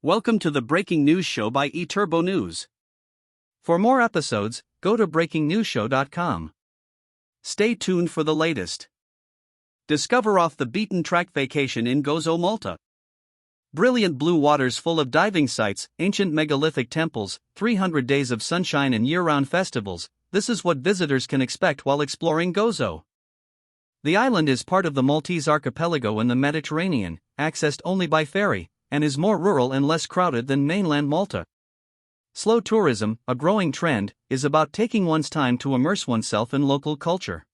Welcome to the Breaking News Show by eTurbo News. For more episodes, go to breakingnewsshow.com. Stay tuned for the latest. Discover off-the-beaten-track vacation in Gozo, Malta. Brilliant blue waters full of diving sites, ancient megalithic temples, 300 days of sunshine and year-round festivals. This is what visitors can expect while exploring Gozo. The island is part of the Maltese archipelago in the Mediterranean, accessed only by ferry, and is more rural and less crowded than mainland Malta. Slow tourism, a growing trend, is about taking one's time to immerse oneself in local culture.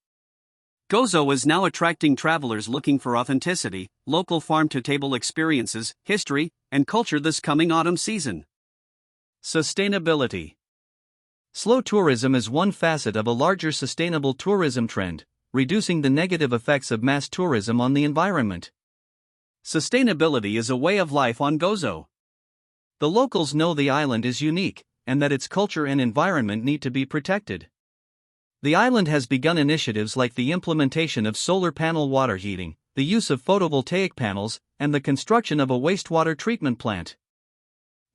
Gozo is now attracting travelers looking for authenticity, local farm-to-table experiences, history, and culture this coming autumn season. Sustainability. Slow tourism is one facet of a larger sustainable tourism trend, reducing the negative effects of mass tourism on the environment. Sustainability is a way of life on Gozo. The locals know the island is unique, and that its culture and environment need to be protected. The island has begun initiatives like the implementation of solar panel water heating, the use of photovoltaic panels, and the construction of a wastewater treatment plant.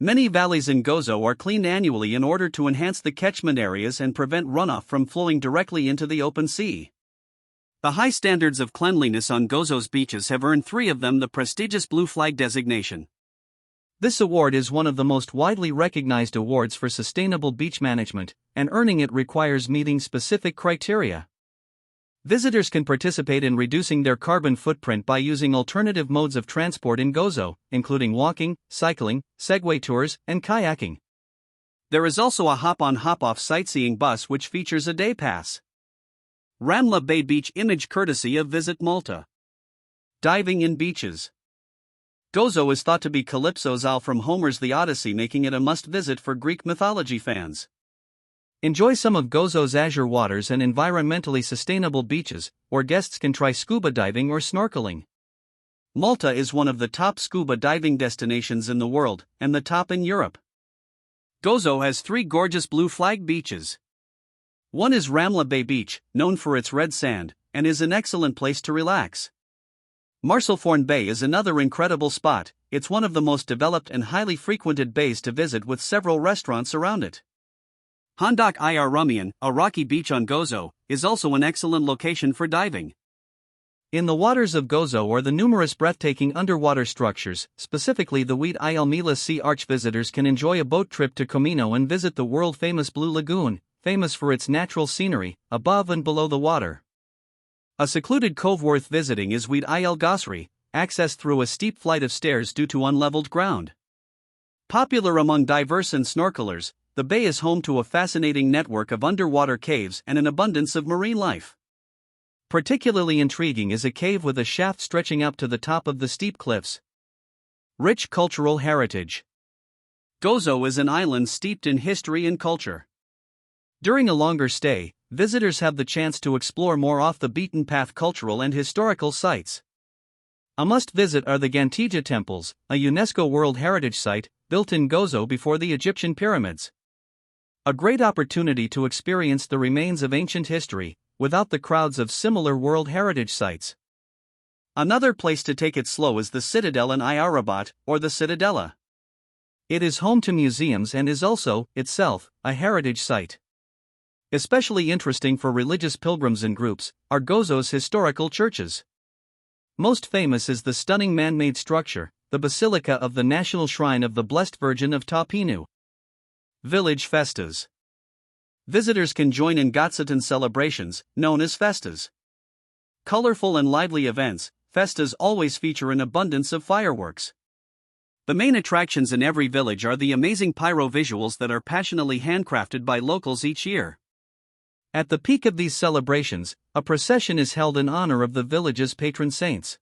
Many valleys in Gozo are cleaned annually in order to enhance the catchment areas and prevent runoff from flowing directly into the open sea. The high standards of cleanliness on Gozo's beaches have earned 3 of them the prestigious Blue Flag designation. This award is one of the most widely recognized awards for sustainable beach management, and earning it requires meeting specific criteria. Visitors can participate in reducing their carbon footprint by using alternative modes of transport in Gozo, including walking, cycling, Segway tours, and kayaking. There is also a hop-on hop-off sightseeing bus which features a day pass. Ramla Bay Beach image courtesy of Visit Malta. Diving in beaches. Gozo is thought to be Calypso's isle from Homer's The Odyssey, making it a must-visit for Greek mythology fans. Enjoy some of Gozo's azure waters and environmentally sustainable beaches, where guests can try scuba diving or snorkeling. Malta is one of the top scuba diving destinations in the world, and the top in Europe. Gozo has 3 gorgeous Blue Flag beaches. One is Ramla Bay Beach, known for its red sand, and is an excellent place to relax. Marsalforn Bay is another incredible spot. It's one of the most developed and highly frequented bays to visit, with several restaurants around it. Hondak Ir Rumian, a rocky beach on Gozo, is also an excellent location for diving. In the waters of Gozo are the numerous breathtaking underwater structures, specifically the Wheat Il Mila Sea Arch. Visitors can enjoy a boat trip to Comino and visit the world-famous Blue Lagoon, famous for its natural scenery, above and below the water. A secluded cove worth visiting is Wheat Il Gosri, accessed through a steep flight of stairs due to unleveled ground. Popular among divers and snorkelers, the bay is home to a fascinating network of underwater caves and an abundance of marine life. Particularly intriguing is a cave with a shaft stretching up to the top of the steep cliffs. Rich cultural heritage. Gozo is an island steeped in history and culture. During a longer stay, visitors have the chance to explore more off-the-beaten-path cultural and historical sites. A must-visit are the Megalithic Temples, a UNESCO World Heritage Site, built in Gozo before the Egyptian pyramids. A great opportunity to experience the remains of ancient history, without the crowds of similar World Heritage Sites. Another place to take it slow is the Citadel in Irabat, or the Citadella. It is home to museums and is also, itself, a heritage site. Especially interesting for religious pilgrims and groups are Gozo's historical churches. Most famous is the stunning man-made structure, the Basilica of the National Shrine of the Blessed Virgin of Taupinu. Village Festas. Visitors can join in Gozo celebrations, known as festas. Colorful and lively events, festas always feature an abundance of fireworks. The main attractions in every village are the amazing pyro visuals that are passionately handcrafted by locals each year. At the peak of these celebrations, a procession is held in honor of the village's patron saints.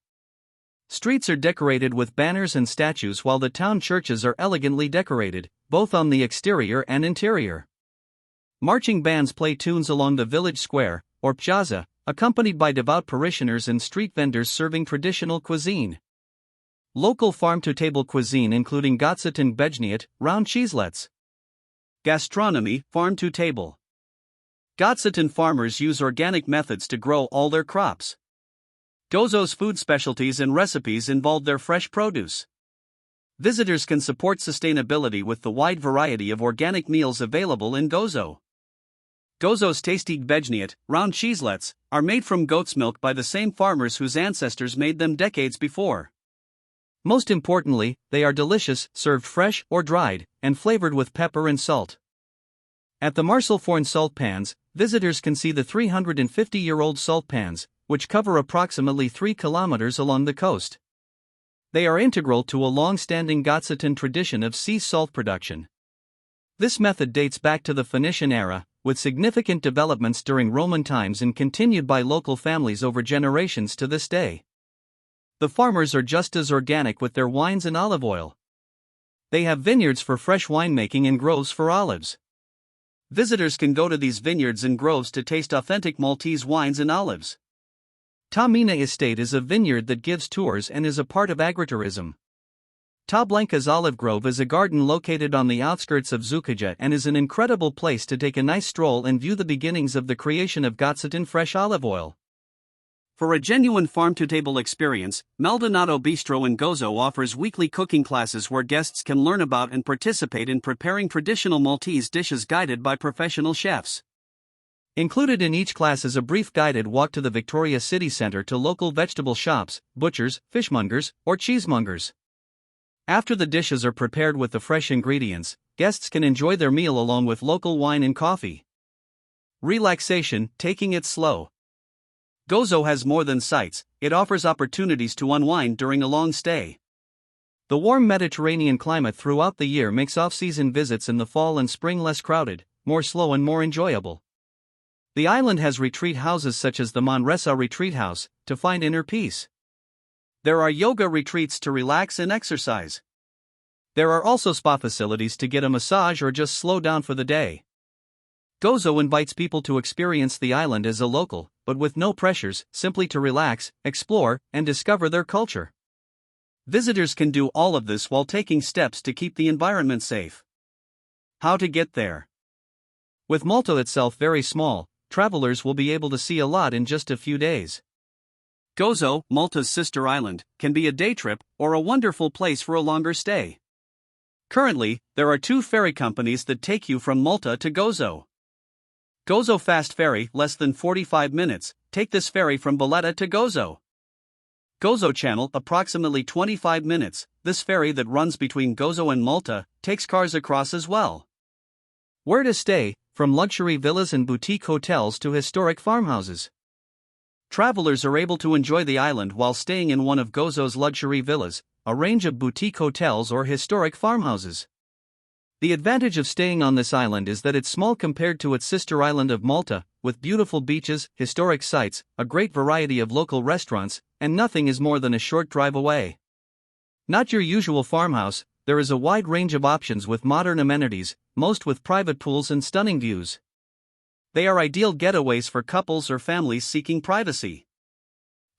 Streets are decorated with banners and statues, while the town churches are elegantly decorated, both on the exterior and interior. Marching bands play tunes along the village square, or piazza, accompanied by devout parishioners and street vendors serving traditional cuisine. Local farm-to-table cuisine including Gozo bejniet, round cheeselets. Gastronomy, farm-to-table. Gozo farmers use organic methods to grow all their crops. Gozo's food specialties and recipes involve their fresh produce. Visitors can support sustainability with the wide variety of organic meals available in Gozo. Gozo's tasty beignet, round cheeselets, are made from goat's milk by the same farmers whose ancestors made them decades before. Most importantly, they are delicious, served fresh or dried, and flavored with pepper and salt. At the Marsalforn salt pans, visitors can see the 350-year-old salt pans, which cover approximately 3 kilometers along the coast. They are integral to a long-standing Gozitan tradition of sea salt production. This method dates back to the Phoenician era, with significant developments during Roman times and continued by local families over generations to this day. The farmers are just as organic with their wines and olive oil. They have vineyards for fresh winemaking and groves for olives. Visitors can go to these vineyards and groves to taste authentic Maltese wines and olives. Taormina Estate is a vineyard that gives tours and is a part of agritourism. Ta Blanca's Olive Grove is a garden located on the outskirts of Zucaja and is an incredible place to take a nice stroll and view the beginnings of the creation of Gozitan fresh olive oil. For a genuine farm-to-table experience, Maldonado Bistro in Gozo offers weekly cooking classes where guests can learn about and participate in preparing traditional Maltese dishes guided by professional chefs. Included in each class is a brief guided walk to the Victoria City Centre to local vegetable shops, butchers, fishmongers, or cheesemongers. After the dishes are prepared with the fresh ingredients, guests can enjoy their meal along with local wine and coffee. Relaxation, taking it slow. Gozo has more than sights, it offers opportunities to unwind during a long stay. The warm Mediterranean climate throughout the year makes off-season visits in the fall and spring less crowded, more slow and more enjoyable. The island has retreat houses such as the Manresa Retreat House, to find inner peace. There are yoga retreats to relax and exercise. There are also spa facilities to get a massage or just slow down for the day. Gozo invites people to experience the island as a local, but with no pressures, simply to relax, explore, and discover their culture. Visitors can do all of this while taking steps to keep the environment safe. How to get there? With Malta itself very small, travelers will be able to see a lot in just a few days. Gozo, Malta's sister island, can be a day trip or a wonderful place for a longer stay. Currently, there are 2 ferry companies that take you from Malta to Gozo. Gozo Fast Ferry, less than 45 minutes, take this ferry from Valletta to Gozo. Gozo Channel, approximately 25 minutes, this ferry that runs between Gozo and Malta, takes cars across as well. Where to stay, from luxury villas and boutique hotels to historic farmhouses. Travelers are able to enjoy the island while staying in one of Gozo's luxury villas, a range of boutique hotels or historic farmhouses. The advantage of staying on this island is that it's small compared to its sister island of Malta, with beautiful beaches, historic sites, a great variety of local restaurants, and nothing is more than a short drive away. Not your usual farmhouse, there is a wide range of options with modern amenities, most with private pools and stunning views. They are ideal getaways for couples or families seeking privacy.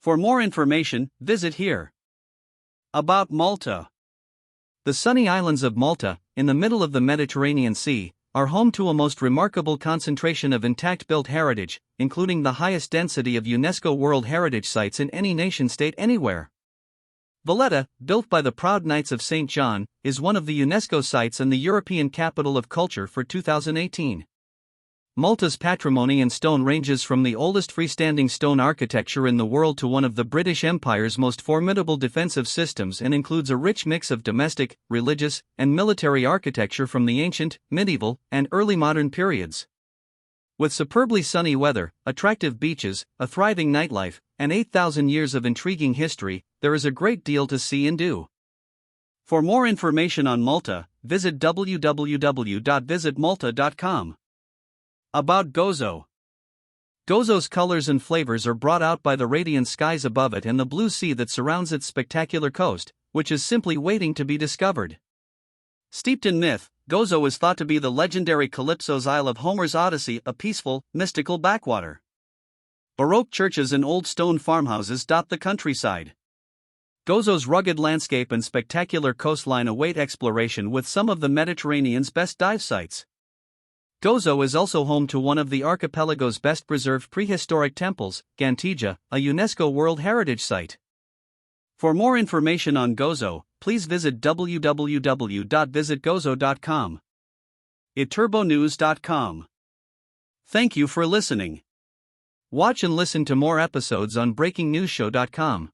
For more information, visit here. About Malta. The sunny islands of Malta, in the middle of the Mediterranean Sea, are home to a most remarkable concentration of intact built heritage, including the highest density of UNESCO World Heritage Sites in any nation-state anywhere. Valletta, built by the proud Knights of St. John, is one of the UNESCO sites and the European Capital of Culture for 2018. Malta's patrimony in stone ranges from the oldest freestanding stone architecture in the world to one of the British Empire's most formidable defensive systems and includes a rich mix of domestic, religious, and military architecture from the ancient, medieval, and early modern periods. With superbly sunny weather, attractive beaches, a thriving nightlife, and 8,000 years of intriguing history, there is a great deal to see and do. For more information on Malta, visit www.visitmalta.com. About Gozo. Gozo's colors and flavors are brought out by the radiant skies above it and the blue sea that surrounds its spectacular coast, which is simply waiting to be discovered. Steeped in myth, Gozo is thought to be the legendary Calypso's Isle of Homer's Odyssey, a peaceful, mystical backwater. Baroque churches and old stone farmhouses dot the countryside. Gozo's rugged landscape and spectacular coastline await exploration with some of the Mediterranean's best dive sites. Gozo is also home to one of the archipelago's best preserved prehistoric temples, Gantija, a UNESCO World Heritage Site. For more information on Gozo, please visit www.visitgozo.com. iturbonews.com. Thank you for listening. Watch and listen to more episodes on breakingnewsshow.com.